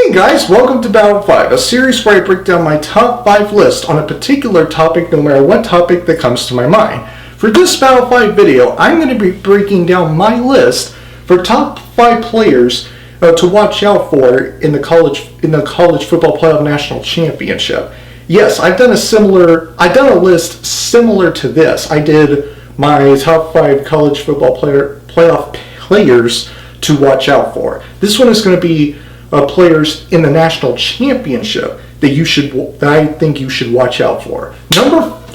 Hey guys, welcome to Battle 5, a series where I break down my top 5 list on a particular topic, no matter what topic that comes to my mind. For this Battle 5 video, I'm going to be breaking down my list for top 5 players to watch out for in the college football playoff national championship. Yes, I've done a list similar to this. I did my top 5 college football playoff players to watch out for. This one is going to be players in the national championship that I think you should watch out for.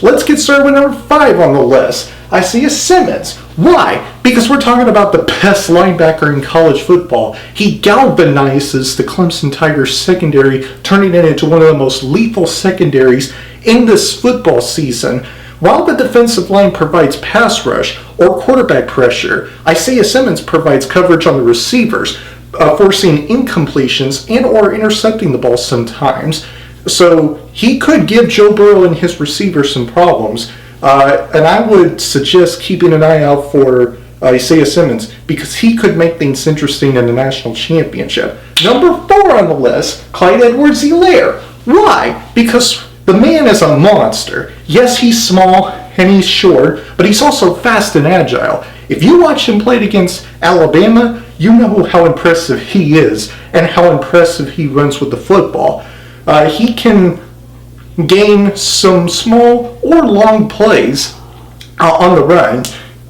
Let's get started with number 5 on the list. Isaiah Simmons. Why? Because we're talking about the best linebacker in college football. He galvanizes the Clemson Tigers secondary, turning it into one of the most lethal secondaries in this football season. While the defensive line provides pass rush or quarterback pressure, Isaiah Simmons provides coverage on the receivers, forcing incompletions and or intercepting the ball sometimes. So he could give Joe Burrow and his receivers some problems. And I would suggest keeping an eye out for Isaiah Simmons because he could make things interesting in the national championship. Number 4 on the list, Clyde Edwards-Helaire. Why? Because the man is a monster. Yes, he's small and he's short, but he's also fast and agile. If you watch him play against Alabama, you know how impressive he is and how impressive he runs with the football. He can gain some small or long plays on the run,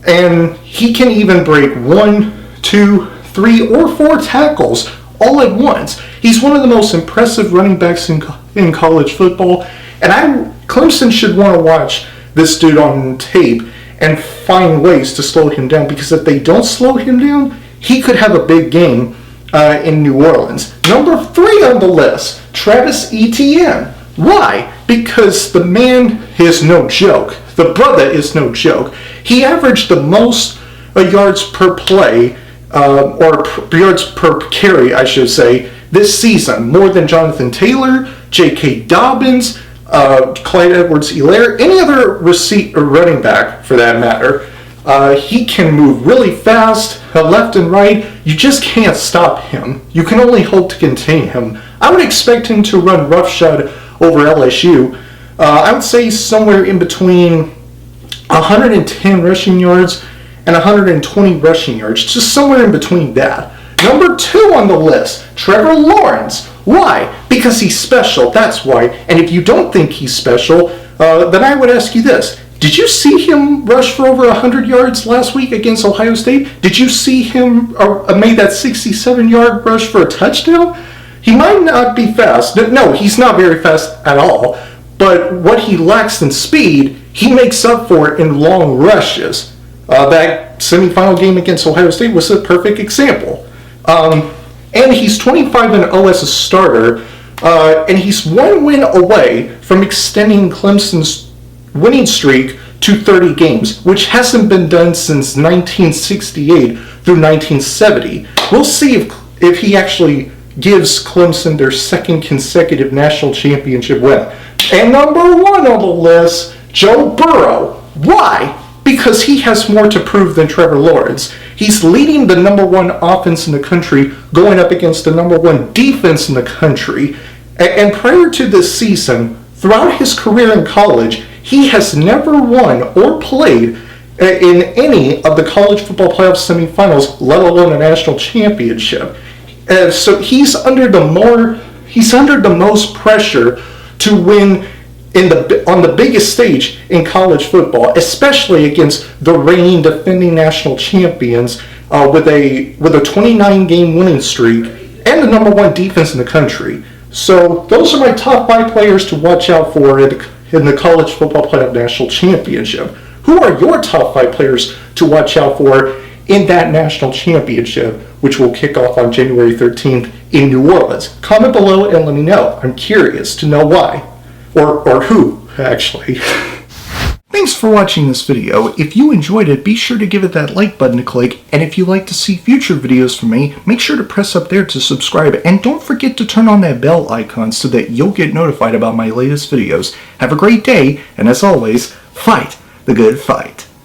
and he can even break 1, 2, 3, or 4 tackles all at once. He's one of the most impressive running backs in college football, and Clemson should want to watch this dude on tape and find ways to slow him down, because if they don't slow him down, he could have a big game in New Orleans. Number 3 on the list, Travis Etienne. Why? Because the man is no joke. The brother is no joke. He averaged the most yards per play, or yards per carry, I should say, this season. More than Jonathan Taylor, J.K. Dobbins, Clyde Edwards-Helaire, any other running back for that matter. He can move really fast, left and right. You just can't stop him. You can only hope to contain him. I would expect him to run roughshod over LSU. I would say somewhere in between 110 rushing yards and 120 rushing yards, just somewhere in between that. Number 2 on the list, Trevor Lawrence. Why? Because he's special, that's why. And if you don't think he's special, then I would ask you this. Did you see him rush for over 100 yards last week against Ohio State? Did you see him made that 67-yard rush for a touchdown? He might not be fast. No, he's not very fast at all. But what he lacks in speed, he makes up for in long rushes. That semifinal game against Ohio State was a perfect example. And he's 25-0 as a starter, and he's 1 win away from extending Clemson's winning streak to 30 games, which hasn't been done since 1968 through 1970. We'll see if he actually gives Clemson their 2nd consecutive national championship win. And number 1 on the list, Joe Burrow. Why? Because he has more to prove than Trevor Lawrence. He's leading the number 1 offense in the country, going up against the number 1 defense in the country. And prior to this season, throughout his career in college, he has never won or played in any of the college football playoff semifinals, let alone a national championship. So he's under the most pressure to win on the biggest stage in college football, especially against the reigning defending national champions with a 29-game winning streak and the number 1 defense in the country. So those are my top 5 players to watch out for in the college football playoff national championship. Who are your top 5 players to watch out for in that national championship, which will kick off on January 13th in New Orleans? Comment below and let me know. I'm curious to know why. Or who, actually. Thanks for watching this video. If you enjoyed it, be sure to give it that like button to click, and if you'd like to see future videos from me, make sure to press up there to subscribe, and don't forget to turn on that bell icon so that you'll get notified about my latest videos. Have a great day, and as always, fight the good fight.